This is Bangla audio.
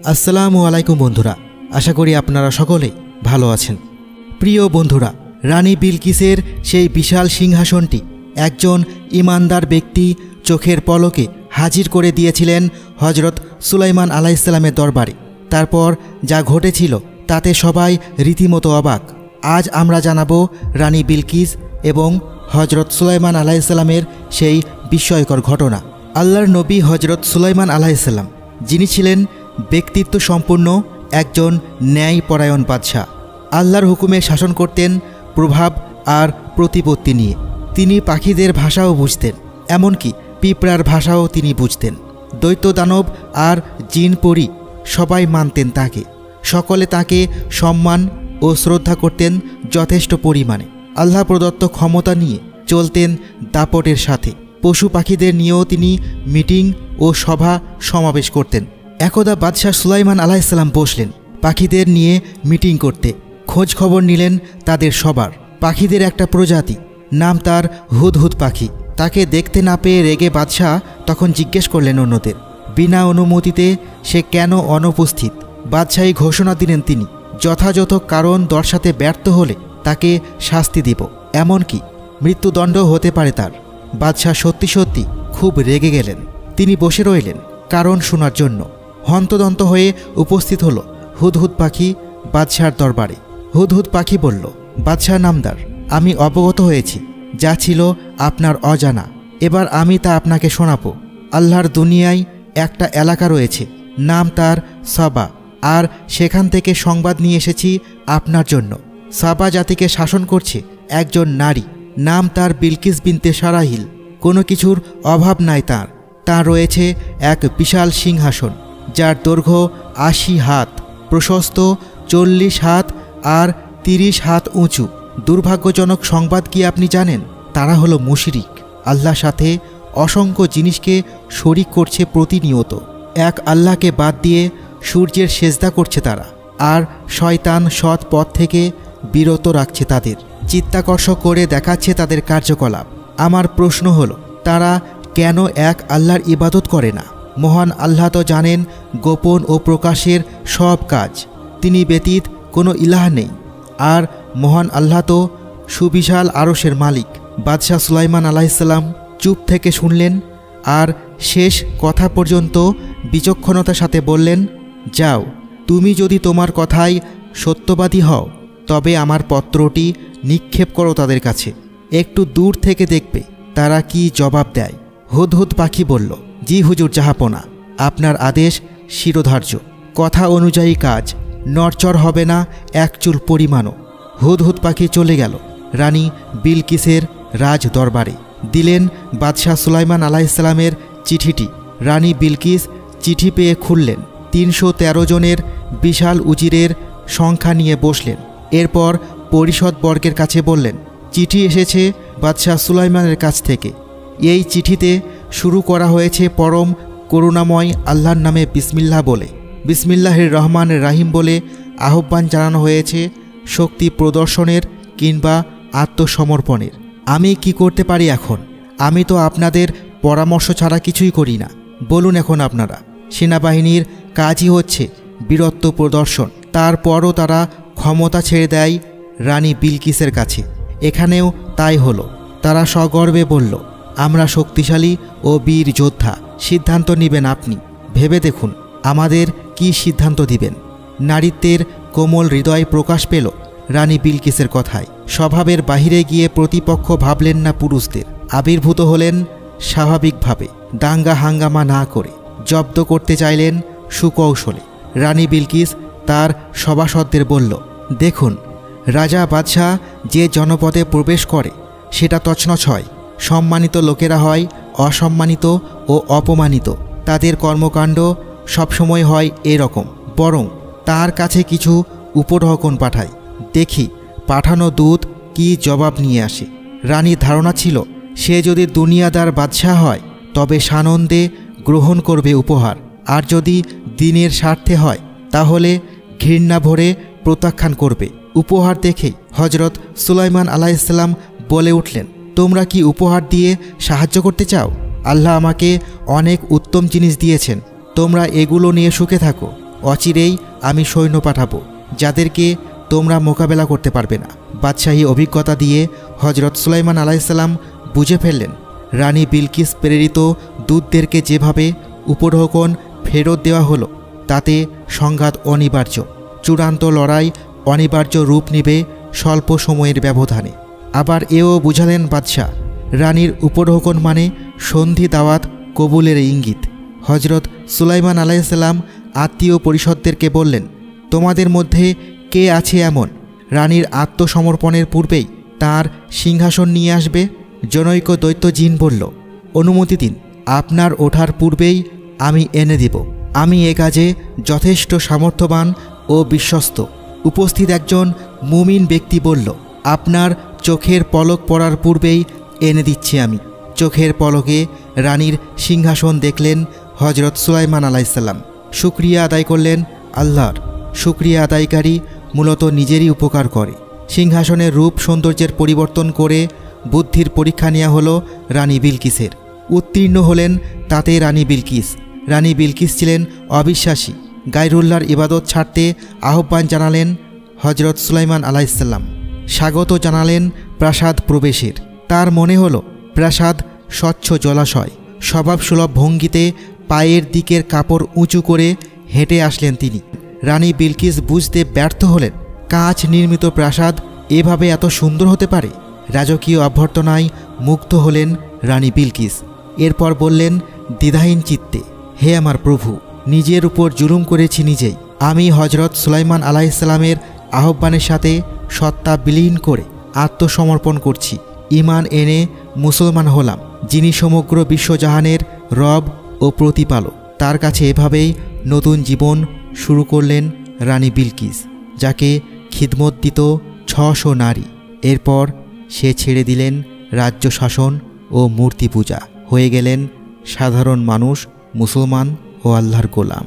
আসসালামু আলাইকুম বন্ধুরা, আশা করি আপনারা সকলেই ভালো আছেন। প্রিয় বন্ধুরা, রানী বিলকিসের সেই বিশাল সিংহাসনটি একজন ইমানদার ব্যক্তি চোখের পলকে হাজির করে দিয়েছিলেন হজরত সুলাইমান আলাইহিসসালামের দরবারে। তারপর যা ঘটেছিল তাতে সবাই রীতিমতো অবাক। আজ আমরা জানাবো রানী বিলকিস এবং হজরত সুলাইমান আলাইহিসসালামের সেই বিস্ময়কর ঘটনা। আল্লাহর নবী হজরত সুলাইমান আলাইহিসসালাম, যিনি ছিলেন ব্যক্তিত্ব সম্পন্ন একজন ন্যায়পরায়ণ বাদশাহ, আল্লাহর হুকুমে শাসন করতেন প্রভাব আর প্রতিপত্তি নিয়ে। তিনি পাখিদের ভাষাও বুঝতেন, এমনকি পিঁপড়ার ভাষাও তিনি বুঝতেন। দৈত্য দানব আর জিন পরি সবাই মানতেন তাকে। সকলে তাকে সম্মান ও শ্রদ্ধা করতেন যথেষ্ট পরিমাণে। আল্লাহ প্রদত্ত ক্ষমতা নিয়ে চলতেন দাপটের সাথে। পশু পাখিদের নিয়েও তিনি মিটিং ও সভা সমাবেশ করতেন। একদা বাদশাহ সুলাইমান আলাইহিসসালাম বসলেন পাখিদের নিয়ে মিটিং করতে। খোঁজ খবর নিলেন তাদের সবার। পাখিদের একটা প্রজাতি, নাম তার হুদহুদ পাখি। তাকে দেখতে না পেয়ে রেগে বাদশাহ তখন জিজ্ঞেস করলেন অন্যদের, বিনা অনুমতিতে সে কেন অনুপস্থিত। বাদশাহী ঘোষণা দিলেন তিনি যথাযথ কারণ দর্শাতে ব্যর্থ হলে তাকে শাস্তি দিব, এমনকি মৃত্যুদণ্ড হতে পারে তার। বাদশাহ সত্যি সত্যি খুব রেগে গেলেন। তিনি বসে রইলেন কারণ শোনার জন্য। হন্তদন্ত হয়ে উপস্থিত হলো হুদহুদ পাখি বাদশাহর দরবারে। হুদহুদ পাখি বলল, বাদশাহ নামদার, আমি অবগত হয়েছি যা ছিল আপনার অজানা। এবার আমি তা আপনাকে শোনাবো। আল্লাহর দুনিয়ায় একটা এলাকা রয়েছে, নাম তার সাবা, আর সেখান থেকে সংবাদ নিয়ে এসেছি আপনার জন্য। সাবা জাতিকে শাসন করছে একজন নারী, নাম তার বিলকিস বিনতে সারাহিল। কোনো কিছুর অভাব নাই তার। তার রয়েছে এক বিশাল সিংহাসন, যার দৈর্ঘ্য ৮০ হাত, প্রশস্ত ৪০ হাত আর ৩০ হাত উঁচু। দুর্ভাগ্যজনক সংবাদ কি আপনি জানেন? তারা হলো মুশরিক। আল্লাহর সাথে অসংখ্য জিনিসকে শরিক করছে প্রতিনিয়ত। এক আল্লাহকে বাদ দিয়ে সূর্যের সেজদা করছে তারা, আর শয়তান সৎ পথ থেকে বিরত রাখছে তাদের, চিত্তাকর্ষক করে দেখাচ্ছে তাদের কার্যকলাপ। আমার প্রশ্ন হলো, তারা কেন এক আল্লাহর ইবাদত করে না? মহান আল্লাহ তো জানেন গোপন ও প্রকাশের সব কাজ। তিনি ব্যতীত কোনো ইলাহ নেই। আর মহান আল্লাহ তো সুবিশাল আরশের মালিক। বাদশাহ সুলাইমান আলাইহিসসালাম চুপ থেকে শুনলেন, আর শেষ কথা পর্যন্ত বিচক্ষণতার সাথে বললেন, যাও, তুমি যদি তোমার কথায় সত্যবাদী হও তবে আমার পত্রটি নিক্ষেপ করো তাদের কাছে। একটু দূর থেকে দেখবে তারা কি জবাব দেয়। হুদহুদ পাখি বলল, জি হুজুর জাহাপনা, আপনার আদেশ শিরোধার্য। কথা অনুযায়ী কাজ, নড়চড় হবে না এক চুল পরিমাণও। হুদহুদ পাখি চলে গেল রানী বিলকিসের রাজ দরবারে। দিলেন বাদশাহ সুলাইমান আলাইহিসসালামের চিঠিটি। রানী বিলকিস চিঠি পেয়ে খুললেন। ৩১৩ জনের বিশাল উজিরের সংখ্যা নিয়ে বসলেন। এরপর পরিষদবর্গের কাছে বললেন, চিঠি এসেছে বাদশাহ সুলাইমানের কাছ থেকে। এই চিঠিতে শুরু করা হয়েছে পরম করুণাময় আল্লাহর নামে বিসমিল্লাহ বলে। বিসমিল্লাহির রহমানির রাহিম বলে আহ্বান জানানো হয়েছে শক্তি প্রদর্শনের কিংবা আত্মসমর্পণের। আমি কি করতে পারি এখন? আমি তো আপনাদের পরামর্শ ছাড়া কিছুই করি না। বলুন এখন আপনারা। সেনাবাহিনীর কাজই হচ্ছে বীরত্ব প্রদর্শন। তারপরও তারা ক্ষমতা ছেড়ে দেয় রানী বিলকিসের কাছে। এখানেও তাই হলো। তারা সগর্বে বলল, আমরা শক্তিশালী ও বীর যোদ্ধা। সিদ্ধান্ত নেবেন আপনি। ভেবে দেখুন আমাদের কি সিদ্ধান্ত দিবেন। নারীত্বের কোমল হৃদয় প্রকাশ পেল রানী বিলকিসের কথায়। স্বভাবের বাহিরে গিয়ে প্রতিপক্ষ ভাবলেন না পুরুষদের। আবির্ভূত হলেন স্বাভাবিকভাবে, দাঙ্গা হাঙ্গামা না করে। জব্দ করতে চাইলেন সুকৌশলে। রানী বিলকিস তার সভাসদদের বলল, দেখুন, রাজা বাদশাহ যে জনপদে প্রবেশ করে সেটা তছনছ হয়। সম্মানিত লোকেরা হয় অসম্মানিত ও অপমানিত। তাদের কর্মকাণ্ড সবসময় হয় এরকম। বরং তার কাছে কিছু উপঢৌকন পাঠায়, দেখি পাঠানো দূত কি জবাব নিয়ে আসে। রানীর ধারণা ছিল সে যদি দুনিয়াদার বাদশাহ হয় তবে সানন্দে গ্রহণ করবে উপহার, আর যদি দিনের স্বার্থে হয় তাহলে ঘৃণা ভরে প্রত্যাখ্যান করবে। উপহার দেখে হজরত সুলাইমান আলাইহিসসালাম বলে উঠলেন, তোমরা কি উপহার দিয়ে সাহায্য করতে চাও? আল্লাহ আমাকে অনেক উত্তম জিনিস দিয়েছেন, তোমরা এগুলো নিয়ে সুখে থাকো। অচিরেই আমি সৈন্য পাঠাবো, যাদেরকে তোমরা মোকাবেলা করতে পারবে না। বাদশাহী অভিজ্ঞতা দিয়ে হজরত সুলাইমান আলাইহিসসালাম বুঝে ফেললেন, রানী বিলকিস প্রেরিত দূতদেরকে যেভাবে উপঢৌকন ফেরত দেওয়া হলো, তাতে সংঘাত অনিবার্য। চূড়ান্ত লড়াই অনিবার্য রূপ নেবে স্বল্প সময়ের ব্যবধানে। আবার এও বুঝালেন বাদশাহ, রানীর উপঢৌকন মানে সন্ধি দাওয়াত কবুলের ইঙ্গিত। হজরত সুলাইমান আলাইহিসসালাম আত্মীয় পরিষদদেরকে বললেন, তোমাদের মধ্যে কে আছে এমন রানীর আত্মসমর্পণের পূর্বেই তার সিংহাসন নিয়ে আসবে? জনৈক দৈত্য জিন বলল, অনুমতি দিন, আপনার ওঠার পূর্বেই আমি এনে দিব। আমি এ কাজে যথেষ্ট সামর্থ্যবান ও বিশ্বস্ত। উপস্থিত একজন মুমিন ব্যক্তি বলল, আপনার চোখের পলক পড়ার পূর্বেই এনে দিচ্ছি আমি। চোখের পলকে রানীর সিংহাসন দেখলেন হজরত সুলাইমান আলাইহিসসালাম। শুকরিয়া আদায় করলেন আল্লাহর। শুকরিয়া আদায়কারী মূলত নিজেরই উপকার করে। সিংহাসনের রূপ সৌন্দর্যের পরিবর্তন করে বুদ্ধির পরীক্ষা নেওয়া হলো রানী বিলকিসের। উত্তীর্ণ হলেন তাতে রানী বিলকিস। রানী বিলকিস ছিলেন অবিশ্বাসী। গায়রুল্লাহর ইবাদত ছাড়তে আহ্বান জানালেন হজরত সুলাইমান আলাইহিসসালাম। স্বাগত জানালেন প্রাসাদ প্রবেশের। তার মনে হলো প্রাসাদ স্বচ্ছ জলাশয়। স্বভাবসুলভ ভঙ্গিতে পায়ের দিকের কাপড় উঁচু করে হেঁটে আসলেন তিনি। রানী বিলকিস বুঝতে ব্যর্থ হলেন, কাঁচ নির্মিত প্রাসাদ এভাবে এত সুন্দর হতে পারে। রাজকীয় অভ্যর্থনায় মুগ্ধ হলেন রানী বিলকিস। এরপর বললেন দ্বিধাহীন চিত্তে, হে আমার প্রভু, নিজের উপর জুলুম করেছি নিজেই। আমি হজরত সুলাইমান আলাইহিসসালামের আহ্বানের সাথে সত্তা বিলীন করে আত্মসমর্পণ করছি। ঈমান এনে মুসলমান হলাম। যিনি সমগ্র বিশ্বজাহানের রব ও প্রতিপালক, তার কাছে এভাবেই নতুন জীবন শুরু করলেন রানী বিলকিস, যাকে খিদমত দিত 600 নারী। এরপর সে ছেড়ে দিলেন রাজ্য শাসন ও মূর্তি পূজা, হয়ে গেলেন সাধারণ মানুষ, মুসলমান ও আল্লাহর গোলাম।